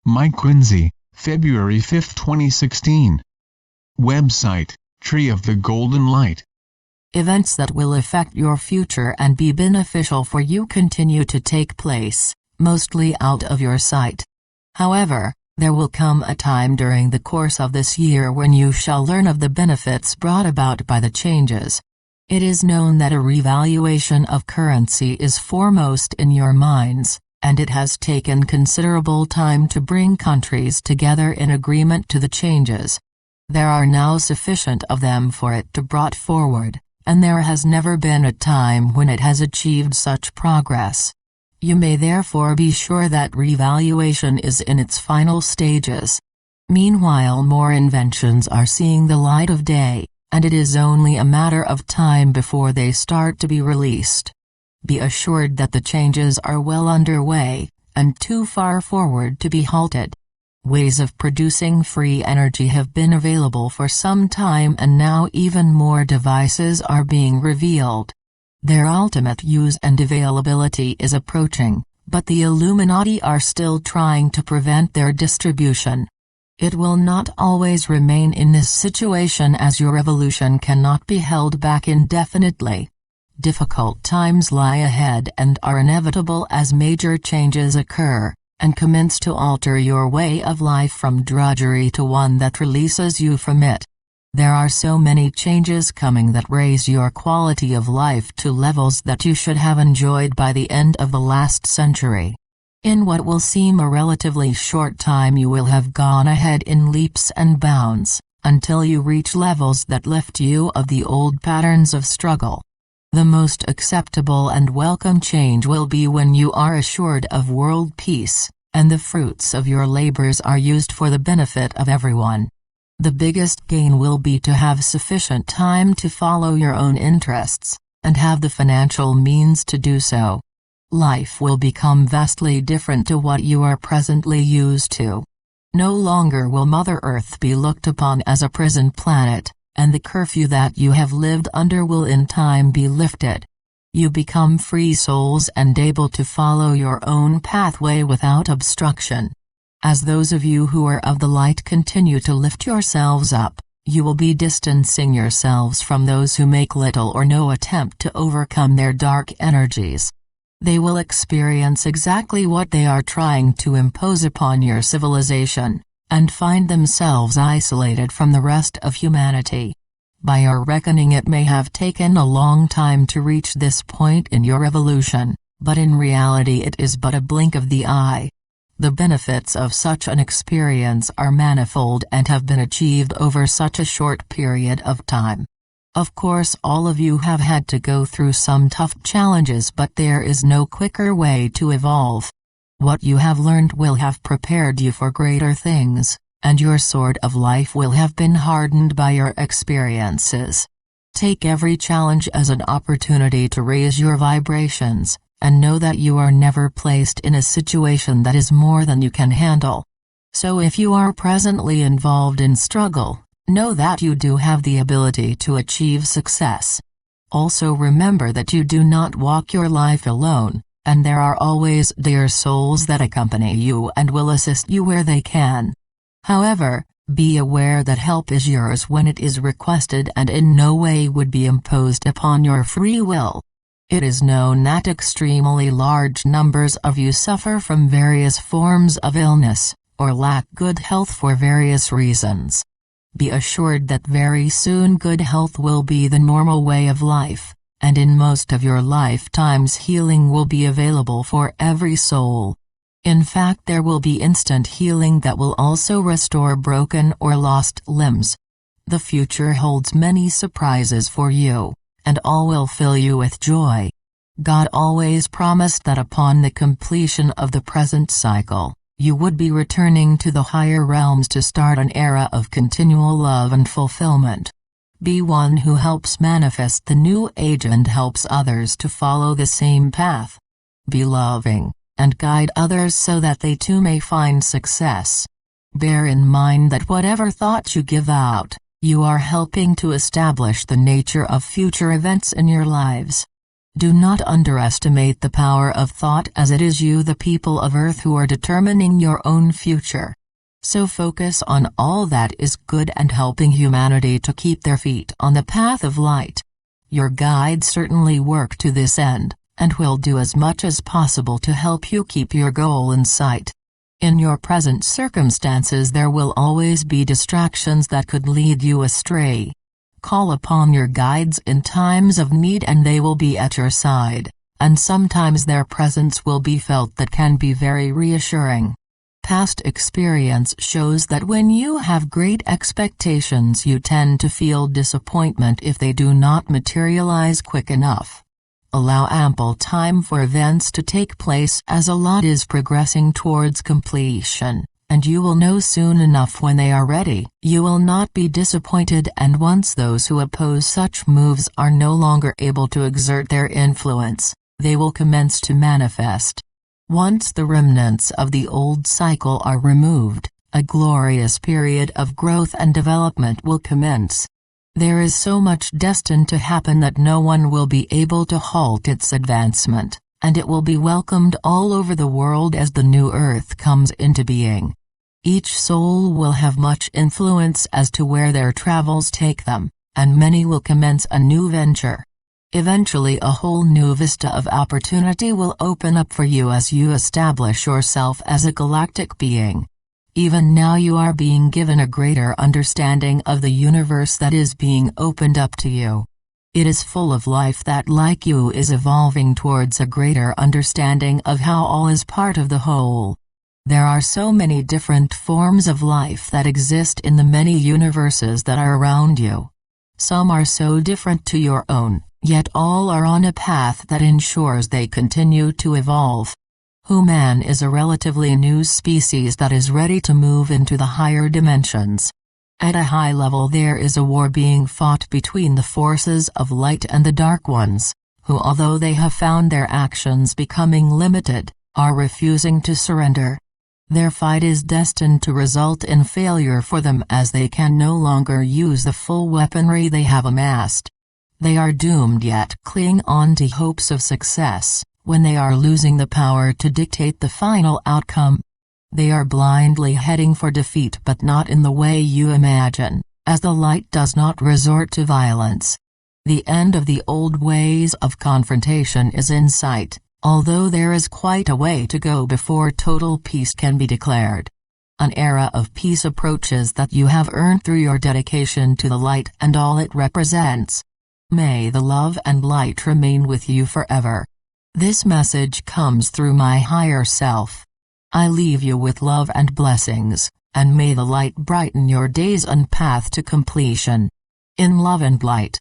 My Quinsey, February 5, 2016. Website, Tree of the Golden Light. Events that will affect your future and be beneficial for you continue to take place, mostly out of your sight. However, there will come a time during the course of this year when you shall learn of the benefits brought about by the changes. It is known that a revaluation of currency is foremost in your minds, and it has taken considerable time to bring countries together in agreement to the changes. There are now sufficient of them for it to brought forward, and there has never been a time when it has achieved such progress. You may therefore be sure that revaluation is in its final stages. Meanwhile, more inventions are seeing the light of day, and it is only a matter of time before they start to be released. Be assured that the changes are well underway, and too far forward to be halted. Ways of producing free energy have been available for some time, and now even more devices are being revealed. Their ultimate use and availability is approaching, but the Illuminati are still trying to prevent their distribution. It will not always remain in this situation, as your evolution cannot be held back indefinitely. Difficult times lie ahead and are inevitable as major changes occur, and commence to alter your way of life from drudgery to one that releases you from it. There are so many changes coming that raise your quality of life to levels that you should have enjoyed by the end of the last century. In what will seem a relatively short time, you will have gone ahead in leaps and bounds, until you reach levels that lift you of the old patterns of struggle. The most acceptable and welcome change will be when you are assured of world peace, and the fruits of your labors are used for the benefit of everyone. The biggest gain will be to have sufficient time to follow your own interests, and have the financial means to do so. Life will become vastly different to what you are presently used to. No longer will Mother Earth be looked upon as a prison planet, and the curfew that you have lived under will in time be lifted. You become free souls and able to follow your own pathway without obstruction. As those of you who are of the light continue to lift yourselves up, you will be distancing yourselves from those who make little or no attempt to overcome their dark energies. They will experience exactly what they are trying to impose upon your civilization, and find themselves isolated from the rest of humanity. By our reckoning, it may have taken a long time to reach this point in your evolution, but in reality it is but a blink of the eye. The benefits of such an experience are manifold and have been achieved over such a short period of time. Of course, all of you have had to go through some tough challenges, but there is no quicker way to evolve. What you have learned will have prepared you for greater things, and your sword of life will have been hardened by your experiences. Take every challenge as an opportunity to raise your vibrations, and know that you are never placed in a situation that is more than you can handle. So if you are presently involved in struggle, know that you do have the ability to achieve success. Also remember that you do not walk your life alone, and there are always dear souls that accompany you and will assist you where they can. However, be aware that help is yours when it is requested and in no way would be imposed upon your free will. It is known that extremely large numbers of you suffer from various forms of illness, or lack good health for various reasons. Be assured that very soon good health will be the normal way of life, and in most of your lifetimes healing will be available for every soul. In fact, there will be instant healing that will also restore broken or lost limbs. The future holds many surprises for you, and all will fill you with joy. God always promised that upon the completion of the present cycle, you would be returning to the higher realms to start an era of continual love and fulfillment. Be one who helps manifest the new age and helps others to follow the same path. Be loving, and guide others so that they too may find success. Bear in mind that whatever thought you give out, you are helping to establish the nature of future events in your lives. Do not underestimate the power of thought, as it is you, the people of Earth, who are determining your own future. So focus on all that is good and helping humanity to keep their feet on the path of light. Your guides certainly work to this end, and will do as much as possible to help you keep your goal in sight. In your present circumstances, there will always be distractions that could lead you astray. Call upon your guides in times of need and they will be at your side, and sometimes their presence will be felt that can be very reassuring. Past experience shows that when you have great expectations, you tend to feel disappointment if they do not materialize quick enough. Allow ample time for events to take place, as a lot is progressing towards completion, and you will know soon enough when they are ready. You will not be disappointed, and once those who oppose such moves are no longer able to exert their influence, they will commence to manifest. Once the remnants of the old cycle are removed, a glorious period of growth and development will commence. There is so much destined to happen that no one will be able to halt its advancement, and it will be welcomed all over the world as the new earth comes into being. Each soul will have much influence as to where their travels take them, and many will commence a new venture. Eventually a whole new vista of opportunity will open up for you as you establish yourself as a galactic being. Even now you are being given a greater understanding of the universe that is being opened up to you. It is full of life that, like you, is evolving towards a greater understanding of how all is part of the whole. There are so many different forms of life that exist in the many universes that are around you. Some are so different to your own, yet all are on a path that ensures they continue to evolve. Human is a relatively new species that is ready to move into the higher dimensions. At a high level there is a war being fought between the forces of light and the dark ones, who, although they have found their actions becoming limited, are refusing to surrender. Their fight is destined to result in failure for them, as they can no longer use the full weaponry they have amassed. They are doomed, yet cling on to hopes of success, when they are losing the power to dictate the final outcome. They are blindly heading for defeat, but not in the way you imagine, as the light does not resort to violence. The end of the old ways of confrontation is in sight, although there is quite a way to go before total peace can be declared. An era of peace approaches that you have earned through your dedication to the light and all it represents. May the love and light remain with you forever. This message comes through my higher self. I leave you with love and blessings, and may the light brighten your days and path to completion. In love and light.